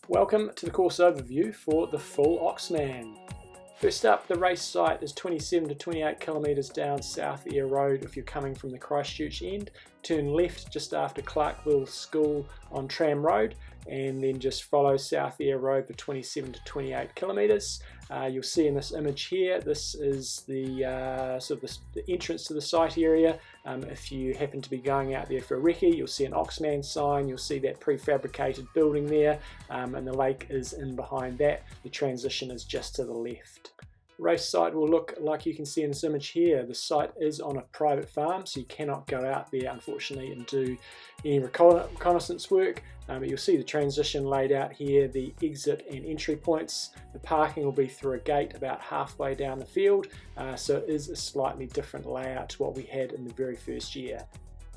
Welcome to the course overview for the full OxMan. First up, the race site is 27 to 28 kilometres down South Eyre Road if you're coming from the Christchurch end. Turn left just after Clarkville School on Tram Road and then just follow South Eyre Road for 27 to 28 kilometres. You'll see in this image here, this is the the entrance to the site area. If you happen to be going out there for a recce, you'll see an OxMan sign, you'll see that prefabricated building there, and the lake is in behind that. The transition is just to the left. Race site will look like you can see in this image here. The site is on a private farm, so you cannot go out there unfortunately and do any reconnaissance work, but you'll see the transition laid out here, the exit and entry points. The parking will be through a gate about halfway down the field, so it is a slightly different layout to what we had in the very first year.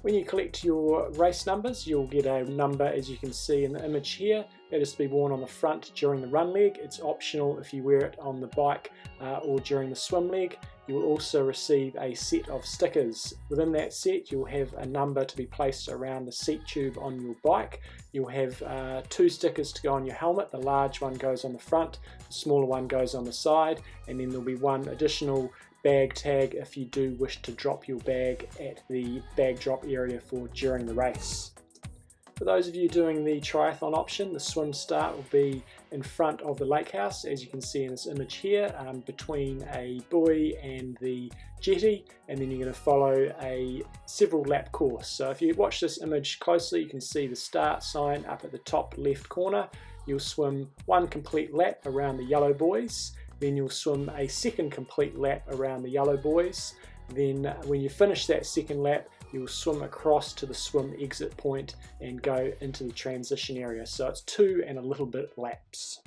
When you collect your race numbers, you'll get a number, as you can see in the image here. That is to be worn on the front during the run leg. It's optional if you wear it on the bike or during the swim leg. You will also receive a set of stickers. Within that set, you'll have a number to be placed around the seat tube on your bike. You'll have 2 stickers to go on your helmet. The large one goes on the front, the smaller one goes on the side, and then there'll be one additional bag tag if you do wish to drop your bag at the bag drop area for during the race. For those of you doing the triathlon option, the swim start will be in front of the lake house, as you can see in this image here, between a buoy and the jetty, and then you're going to follow a several lap course. So if you watch this image closely, you can see the start sign up at the top left corner. You'll swim 1 complete lap around the yellow buoys. Then you'll swim a second complete lap around the yellow buoys. Then when you finish that second lap, you'll swim across to the swim exit point and go into the transition area. So it's 2 and a little bit laps.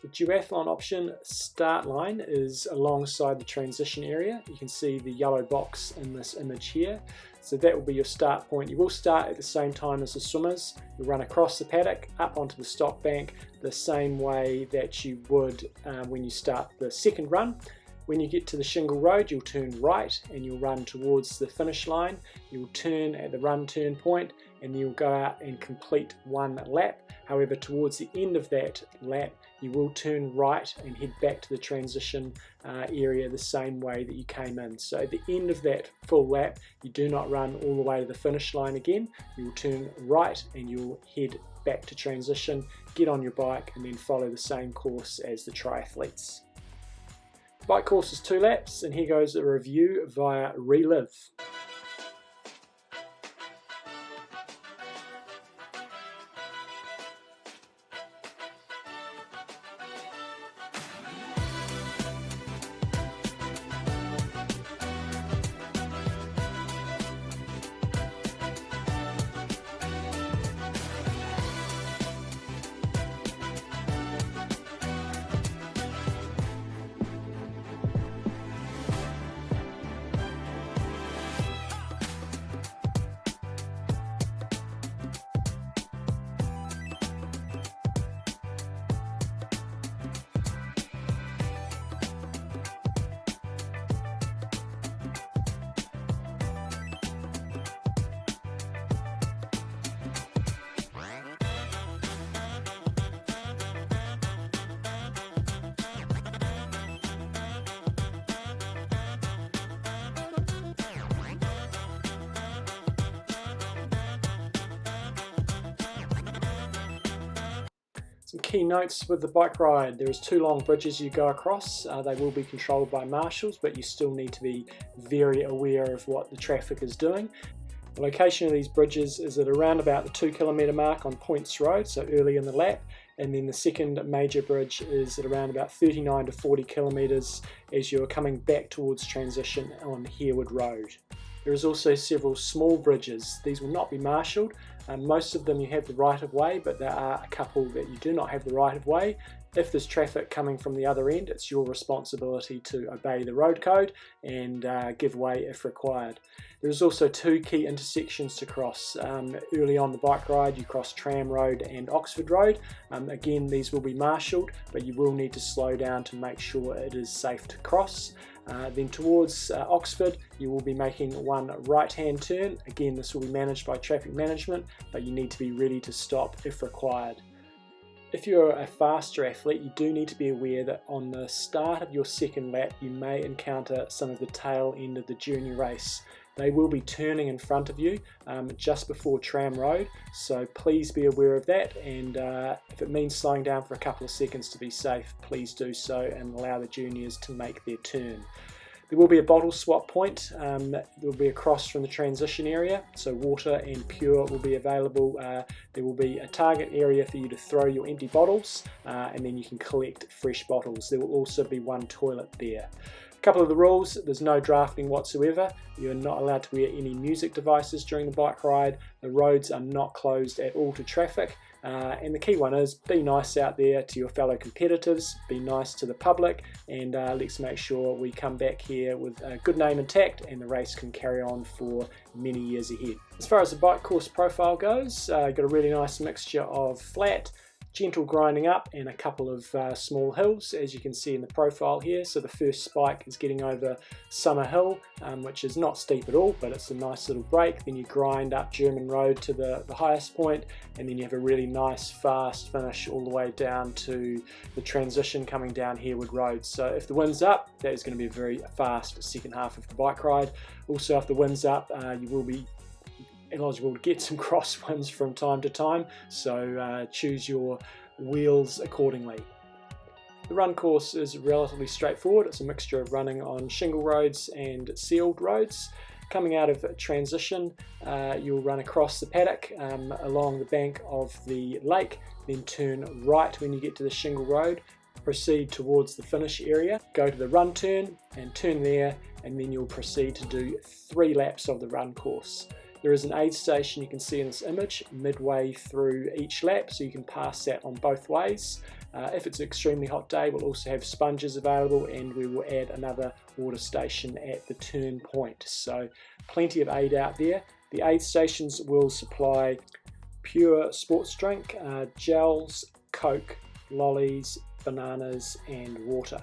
The duathlon option start line is alongside the transition area. You can see the yellow box in this image here. So that will be your start point. You will start at the same time as the swimmers. You'll run across the paddock, up onto the stock bank, the same way that you would when you start the second run. When you get to the shingle road, you'll turn right and you'll run towards the finish line. You'll turn at the run turn point and you'll go out and complete 1 lap. However, towards the end of that lap, you will turn right and head back to the transition area the same way that you came in. So at the end of that full lap, you do not run all the way to the finish line again. You will turn right and you'll head back to transition, get on your bike and then follow the same course as the triathletes. The bike course is 2 laps, and here goes a review via Relive. Some key notes with the bike ride: there is 2 long bridges you go across. They will be controlled by marshals, but you still need to be very aware of what the traffic is doing. The location of these bridges is at around about the 2 kilometre mark on Points Road, so early in the lap, and then the second major bridge is at around about 39 to 40 kilometres as you're coming back towards transition on Harewood Road. There is also several small bridges. These will not be marshalled. Most of them you have the right of way, but there are a couple that you do not have the right of way. If there's traffic coming from the other end, it's your responsibility to obey the road code and give way if required. There's also 2 key intersections to cross. Early on the bike ride, you cross Tram Road and Oxford Road. Again, these will be marshalled, but you will need to slow down to make sure it is safe to cross. Then towards Oxford, you will be making one right-hand turn. Again, this will be managed by traffic management, but you need to be ready to stop if required. If you're a faster athlete, you do need to be aware that on the start of your second lap, you may encounter some of the tail end of the junior race. They will be turning in front of you just before Tram Road, so please be aware of that, and if it means slowing down for a couple of seconds to be safe, please do so and allow the juniors to make their turn. There will be a bottle swap point that will be across from the transition area, so water and pure will be available. There will be a target area for you to throw your empty bottles, and then you can collect fresh bottles. There will also be one toilet there. A couple of the rules: there's no drafting whatsoever, you're not allowed to wear any music devices during the bike ride, the roads are not closed at all to traffic, and the key one is be nice out there to your fellow competitors, be nice to the public, and let's make sure we come back here with a good name intact and the race can carry on for many years ahead. As far as the bike course profile goes, got a really nice mixture of flat, gentle grinding up, and a couple of small hills, as you can see in the profile here. So the first spike is getting over Summer Hill, which is not steep at all, but it's a nice little break. Then you grind up German Road to the highest point, and then you have a really nice fast finish all the way down to the transition coming down Harewood Road. So if the wind's up, that is going to be a very fast second half of the bike ride. Also, if the wind's up, you will be eligible to get some crosswinds from time to time, so choose your wheels accordingly. The run course is relatively straightforward. It's a mixture of running on shingle roads and sealed roads. Coming out of transition, you'll run across the paddock along the bank of the lake, then turn right when you get to the shingle road, proceed towards the finish area, go to the run turn and turn there, and then you'll proceed to do 3 laps of the run course. There is an aid station you can see in this image midway through each lap, so you can pass that on both ways. If it's an extremely hot day, we'll also have sponges available, and we will add another water station at the turn point. So plenty of aid out there. The aid stations will supply pure sports drink, gels, Coke, lollies, bananas and water.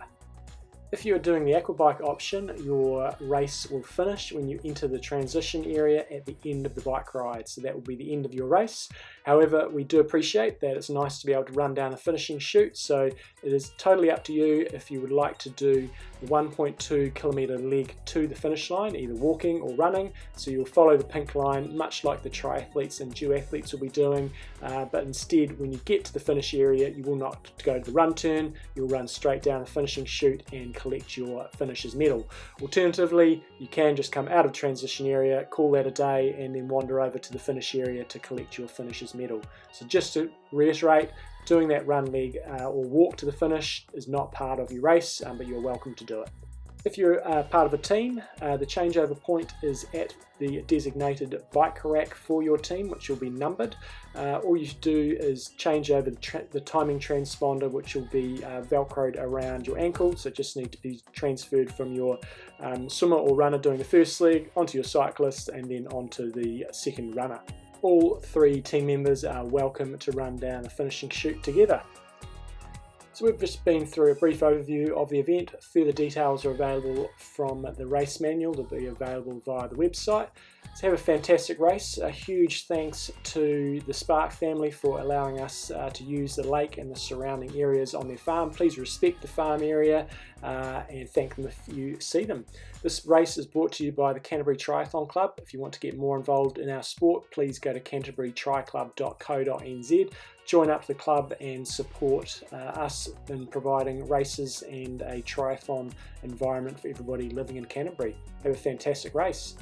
If you are doing the aquabike option, your race will finish when you enter the transition area at the end of the bike ride, so that will be the end of your race. However, we do appreciate that it's nice to be able to run down a finishing chute, so it is totally up to you if you would like to do the 1.2 kilometre leg to the finish line, either walking or running. So you'll follow the pink line, much like the triathletes and duathletes will be doing, but instead when you get to the finish area, you will not go to the run turn, you'll run straight down the finishing chute and collect your finisher's medal. Alternatively, you can just come out of transition area, call that a day, and then wander over to the finish area to collect your finisher's medal. So just to reiterate, doing that run leg or walk to the finish is not part of your race, but you're welcome to do it. If you're part of a team, the changeover point is at the designated bike rack for your team, which will be numbered. All you do is change over the timing transponder, which will be velcroed around your ankle, so it just needs to be transferred from your swimmer or runner doing the first leg onto your cyclist and then onto the second runner. All 3 team members are welcome to run down the finishing chute together. So we've just been through a brief overview of the event. Further details are available from the race manual that will be available via the website. So have a fantastic race. A huge thanks to the Spark family for allowing us to use the lake and the surrounding areas on their farm. Please respect the farm area and thank them if you see them. This race is brought to you by the Canterbury Triathlon Club. If you want to get more involved in our sport, please go to canterburytriclub.co.nz. Join up the club and support us in providing races and a triathlon environment for everybody living in Canterbury. Have a fantastic race.